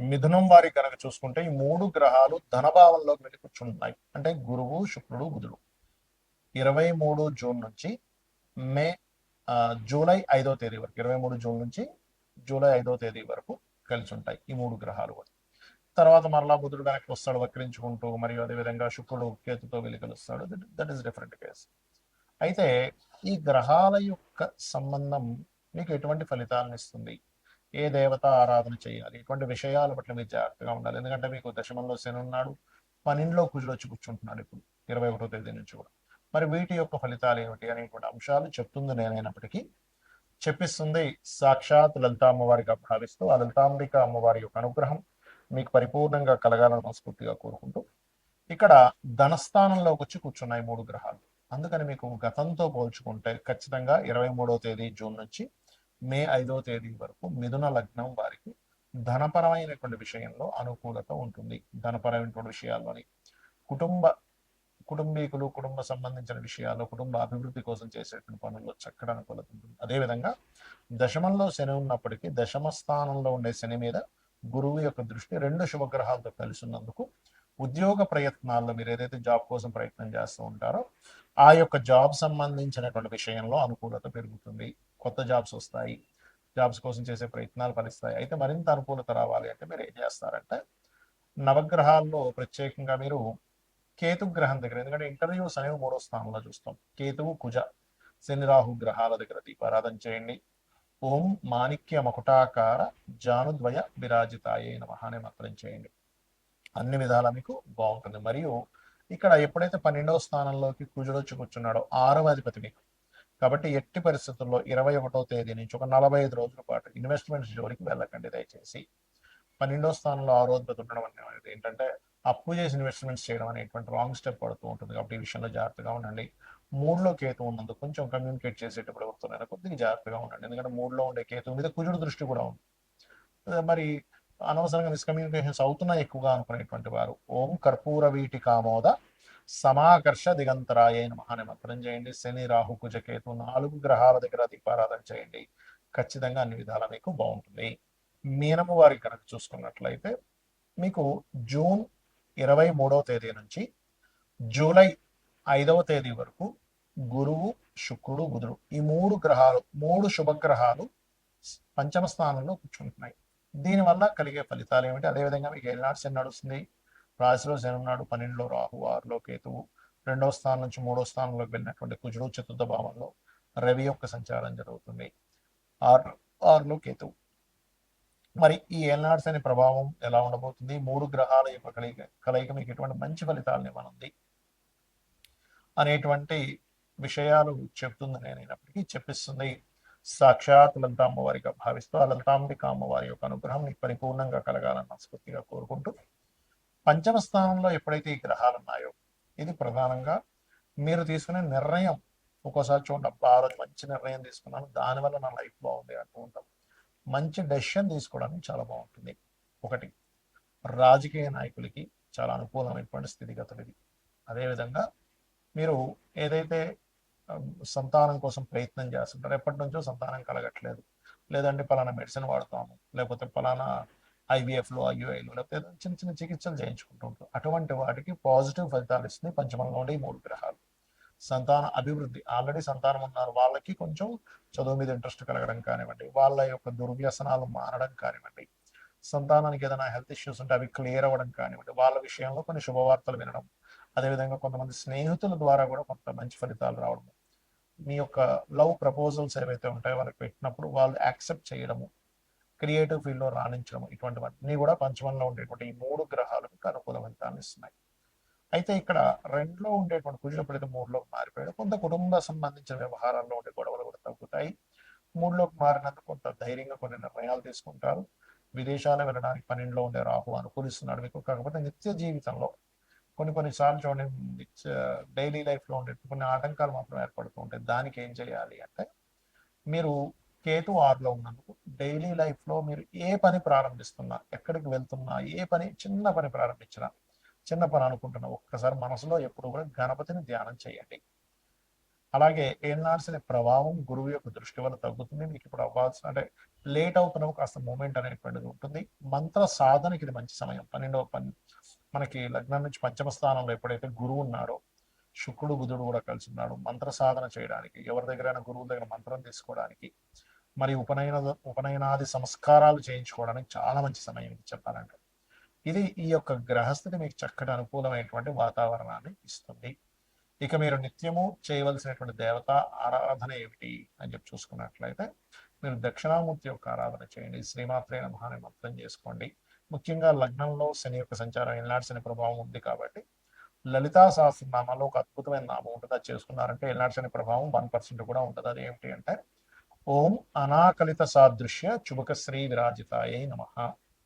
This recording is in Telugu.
మిథునం వారి కనుక చూసుకుంటే ఈ మూడు గ్రహాలు ధనభావంలోకి వెళ్ళి కూర్చుంటున్నాయి. అంటే గురువు, శుక్రుడు, బుధుడు 23 జూన్ నుంచి మే జూలై 5వ తేదీ వరకు 23 జూన్ నుంచి జూలై 5వ తేదీ వరకు కలిసి ఉంటాయి ఈ మూడు గ్రహాలు కూడా. తర్వాత మరలా బుధుడు వెనక్కి వస్తాడు వక్రించుకుంటూ, మరియు అదేవిధంగా శుక్రుడు కేతుతో వెళ్ళి కలుస్తాడు. That is different case. అయితే ఈ గ్రహాల యొక్క సంబంధం మీకు ఎటువంటి ఫలితాలను ఇస్తుంది, ఏ దేవత ఆరాధన చేయాలి, ఇటువంటి విషయాల పట్ల మీరు జాగ్రత్తగా ఉండాలి. ఎందుకంటే మీకు దశమంలో శని ఉన్నాడు, 12లో కుజుడు వచ్చి కూర్చుంటున్నాడు ఇప్పుడు 21వ తేదీ నుంచి కూడా. మరి వీటి యొక్క ఫలితాలు ఏమిటి అనేటువంటి అంశాలు చెప్తుంది నేనైనప్పటికీ, చెప్పిస్తుంది సాక్షాత్ లలితా అమ్మవారిగా భావిస్తూ ఆ లలితాంబిక అమ్మవారి యొక్క అనుగ్రహం మీకు పరిపూర్ణంగా కలగాలని మనస్ఫూర్తిగా కోరుకుంటూ, ఇక్కడ ధనస్థానంలోకి వచ్చి కూర్చున్నాయి మూడు గ్రహాలు. అందుకని మీకు గతంతో పోల్చుకుంటే ఖచ్చితంగా 23వ తేదీ జూన్ నుంచి మే 5వ తేదీ వరకు మిథున లగ్నం వారికి ధనపరమైనటువంటి విషయంలో అనుకూలత ఉంటుంది. ధనపరమైనటువంటి విషయాల్లోని కుటుంబీకులు, కుటుంబ సంబంధించిన విషయాల్లో, కుటుంబ అభివృద్ధి కోసం చేసేటువంటి పనుల్లో చక్కటి అనుకూలత ఉంటుంది. అదేవిధంగా దశమంలో శని ఉన్నప్పటికీ దశమ స్థానంలో ఉండే శని మీద గురువు యొక్క దృష్టి రెండు శుభగ్రహాలతో కలిసి ఉన్నందుకు ఉద్యోగ ప్రయత్నాల్లో మీరు ఏదైతే జాబ్ కోసం ప్రయత్నం చేస్తూ ఉంటారో ఆ యొక్క జాబ్ సంబంధించినటువంటి విషయంలో అనుకూలత పెరుగుతుంది. కొత్త జాబ్స్ వస్తాయి, జాబ్స్ కోసం చేసే ప్రయత్నాలు ఫలిస్తాయి. అయితే మరింత అనుకూలత రావాలి అంటే మీరు ఏం చేస్తారంటే, నవగ్రహాల్లో ప్రత్యేకంగా మీరు కేతు గ్రహం దగ్గర, ఎందుకంటే ఇంటర్వ్యూస్ అనేవి 3వ స్థానంలో చూస్తాం. కేతువు, కుజ, శని, రాహు గ్రహాల దగ్గర దీపారాధన చేయండి. ఓం మాణిక్య మకుటాకార జానుద్వయ విరాజితాయే నమః అనే మంత్రం చేయండి. అన్ని విధాలా మీకు బాగుంటుంది. మరియు ఇక్కడ ఎప్పుడైతే 12వ స్థానంలోకి కుజుడు వచ్చి కూర్చున్నాడో 6వ అధిపతి మీకు, కాబట్టి ఎట్టి పరిస్థితుల్లో 21వ తేదీ నుంచి ఒక 45 రోజుల పాటు ఇన్వెస్ట్మెంట్స్ జోలికి వెళ్ళకండి దయచేసి. 12వ స్థానంలో 6వ అధిపతి ఉండడం అనేది ఏంటంటే అప్పు చేసి ఇన్వెస్ట్మెంట్స్ చేయడం అనేటువంటి రాంగ్ స్టెప్ పడుతూ ఉంటుంది. కాబట్టి ఈ విషయంలో జాగ్రత్తగా ఉండండి. 3లో కేతు ఉన్నందుకు కొంచెం కమ్యూనికేట్ చేసేటప్పుడు ఎవరితోనైనా కొద్దిగా జాగ్రత్తగా ఉండండి. ఎందుకంటే 3లో ఉండే కేతు మీద కుజుడు దృష్టి కూడా ఉంది. మరి అనవసరంగా మిస్కమ్యూనికేషన్స్ అవుతున్నాయి ఎక్కువగా అనుకునేటువంటి వారు ఓం కర్పూర వీటి కామోద సమాకర్ష దిగంతరాయ నమః అనే మంత్రం చేయండి. శని, రాహు, కుజ, కేతు 4 గ్రహాల దగ్గర దీపారాధన చేయండి. ఖచ్చితంగా అన్ని విధాలా మీకు బాగుంటుంది. మీనము వారికి కనుక చూసుకున్నట్లయితే మీకు జూన్ 23వ తేదీ నుంచి జూలై 5వ తేదీ వరకు గురువు, శుక్రుడు, బుధుడు ఈ మూడు శుభగ్రహాలు పంచమ స్థానంలో కూర్చుంటున్నాయి. దీనివల్ల కలిగే ఫలితాలు ఏమిటి, అదేవిధంగా మీకు ఏనాడు శని నడుస్తుంది, రాశిలో శని ఉన్నాడు, 12లో రాహు, 6లో కేతువు, 2వ స్థానం నుంచి 3వ స్థానంలోకి వెళ్ళినటువంటి కుజుడు, 4వ భావంలో రవి యొక్క సంచారం జరుగుతుంది, 6లో కేతువు. మరి ఈ ఏనాడు శని ప్రభావం ఎలా ఉండబోతుంది, మూడు గ్రహాల యొక్క కలయిక మీకు ఎటువంటి మంచి ఫలితాలను ఇవ్వనుంది అనేటువంటి విషయాలు చెప్తుంది నేనైనప్పటికీ, చెప్పిస్తుంది సాక్షాత్ లలిత అమ్మవారిగా భావిస్తూ ఆ లలితాంబిక అమ్మవారి యొక్క అనుగ్రహం మీకు పరిపూర్ణంగా కలగాలని మనస్ఫూర్తిగా కోరుకుంటూ, పంచమ స్థానంలో ఎప్పుడైతే ఈ గ్రహాలు ఉన్నాయో ఇది ప్రధానంగా మీరు తీసుకునే నిర్ణయం. ఒక్కోసారి చూడండి, అబ్బా ఆ రోజు మంచి నిర్ణయం తీసుకున్నాను, దానివల్ల నా లైఫ్ బాగుంది అంటూ ఉంటాం. మంచి డెసిషన్ తీసుకోవడానికి చాలా బాగుంటుంది. ఒకటి, రాజకీయ నాయకులకి చాలా అనుకూలమైనటువంటి స్థితిగతులు ఇది. అదేవిధంగా మీరు ఏదైతే సంతానం కోసం ప్రయత్నం చేస్తుంటారు, ఎప్పటి నుంచో సంతానం కలగట్లేదు, లేదంటే పలానా మెడిసిన్ వాడతాము, లేకపోతే పలానా ఐవీఎఫ్లో, ఐయుఐలో, లేకపోతే చిన్న చిన్న చికిత్సలు చేయించుకుంటూ ఉంటాం, అటువంటి వాటికి పాజిటివ్ ఫలితాలు ఇస్తుంది పంచమంలో ఉండే ఈ మూడు గ్రహాలు. సంతాన అభివృద్ధి, ఆల్రెడీ సంతానం ఉన్నారు వాళ్ళకి కొంచెం చదువు మీద ఇంట్రెస్ట్ కలగడం కానివ్వండి, వాళ్ళ యొక్క దుర్వ్యసనాలు మారడం కానివ్వండి, సంతానానికి ఏదైనా హెల్త్ ఇష్యూస్ ఉంటే అవి క్లియర్ అవ్వడం కానివ్వండి, వాళ్ళ విషయంలో కొన్ని శుభవార్తలు వినడం, అదేవిధంగా కొంతమంది స్నేహితుల ద్వారా కూడా కొంత మంచి ఫలితాలు రావడం, మీ యొక్క లవ్ ప్రపోజల్స్ ఏవైతే ఉంటాయో వాళ్ళకి పెట్టినప్పుడు వాళ్ళు యాక్సెప్ట్ చేయడము, క్రియేటివ్ ఫీల్డ్లో రాణించడము, ఇటువంటివన్నీ కూడా పంచమంలో ఉండేటువంటి ఈ మూడు గ్రహాలు మీకు అనుకూల ఫలితాన్ని ఇస్తున్నాయి. అయితే ఇక్కడ 2లో ఉండేటువంటి కుజుడు ఎప్పుడైతే 3లోకి మారిపోయాడో కొంత కుటుంబ సంబంధించిన వ్యవహారాల్లో ఉండే గొడవలు కూడా తగ్గుతాయి. 3లోకి మారినందుకు కొంత ధైర్యంగా కొన్ని నిర్ణయాలు తీసుకుంటారు. విదేశాలు వెళ్ళడానికి 12లో ఉండే రాహు అనుకూలిస్తున్నాడు మీకు. కాకపోతే నిత్య జీవితంలో కొన్నిసార్లు చూడండి, డైలీ లైఫ్లో ఉండే కొన్ని ఆటంకాలు మాత్రం ఏర్పడుతూ ఉంటాయి. దానికి ఏం చేయాలి అంటే, మీరు కేతు 6లో ఉన్నందుకు డైలీ లైఫ్లో మీరు ఏ పని ప్రారంభిస్తున్నా, ఎక్కడికి వెళ్తున్నా, ఏ పని చిన్న పని ప్రారంభించినా, చిన్న పని అనుకుంటున్నా, ఒక్కసారి మనసులో ఎప్పుడు కూడా గణపతిని ధ్యానం చేయండి. అలాగే ఏళ్ళనాల్సిన ప్రభావం గురువు యొక్క దృష్టి వల్ల తగ్గుతుంది. మీకు ఇప్పుడు అవ్వాల్సిన అంటే లేట్ అవుతున్నావు, కాస్త మూమెంట్ అనేటువంటిది ఉంటుంది. మంత్ర సాధనకి ఇది మంచి సమయం. మనకి లగ్నం నుంచి పంచమ స్థానంలో ఎప్పుడైతే గురువు ఉన్నాడో, శుక్రుడు బుధుడు కూడా కలిసి ఉన్నాడు, మంత్ర సాధన చేయడానికి, ఎవరి దగ్గరైనా గురువు దగ్గర మంత్రం తీసుకోవడానికి, మరి ఉపనయనాది సంస్కారాలు చేయించుకోవడానికి చాలా మంచి సమయం ఇది చెప్పాలంటే. ఇది ఈ యొక్క గ్రహస్థితి మీకు చక్కటి అనుకూలమైనటువంటి వాతావరణాన్ని ఇస్తుంది. ఇక మీరు నిత్యము చేయవలసినటువంటి దేవత ఆరాధన ఏమిటి అని చెప్పి చూసుకున్నట్లయితే, మీరు దక్షిణామూర్తి యొక్క ఆరాధన చేయండి. శ్రీమాత్రే నమః అని మంత్రం చేసుకోండి. ముఖ్యంగా లగ్నంలో శని యొక్క సంచారం, ఏళ్ళనాటి శని ప్రభావం ఉంది కాబట్టి లలితా సహస్రనామాలో ఒక అద్భుతమైన నామం ఉంటుంది. అది చేసుకున్నారంటే ఏళ్ళనాటి శని ప్రభావం 1% కూడా ఉంటుంది. అది ఏమిటి అంటే ఓం అనాకలిత సాదృశ్య చుబక శ్రీ విరాజితాయై నమః.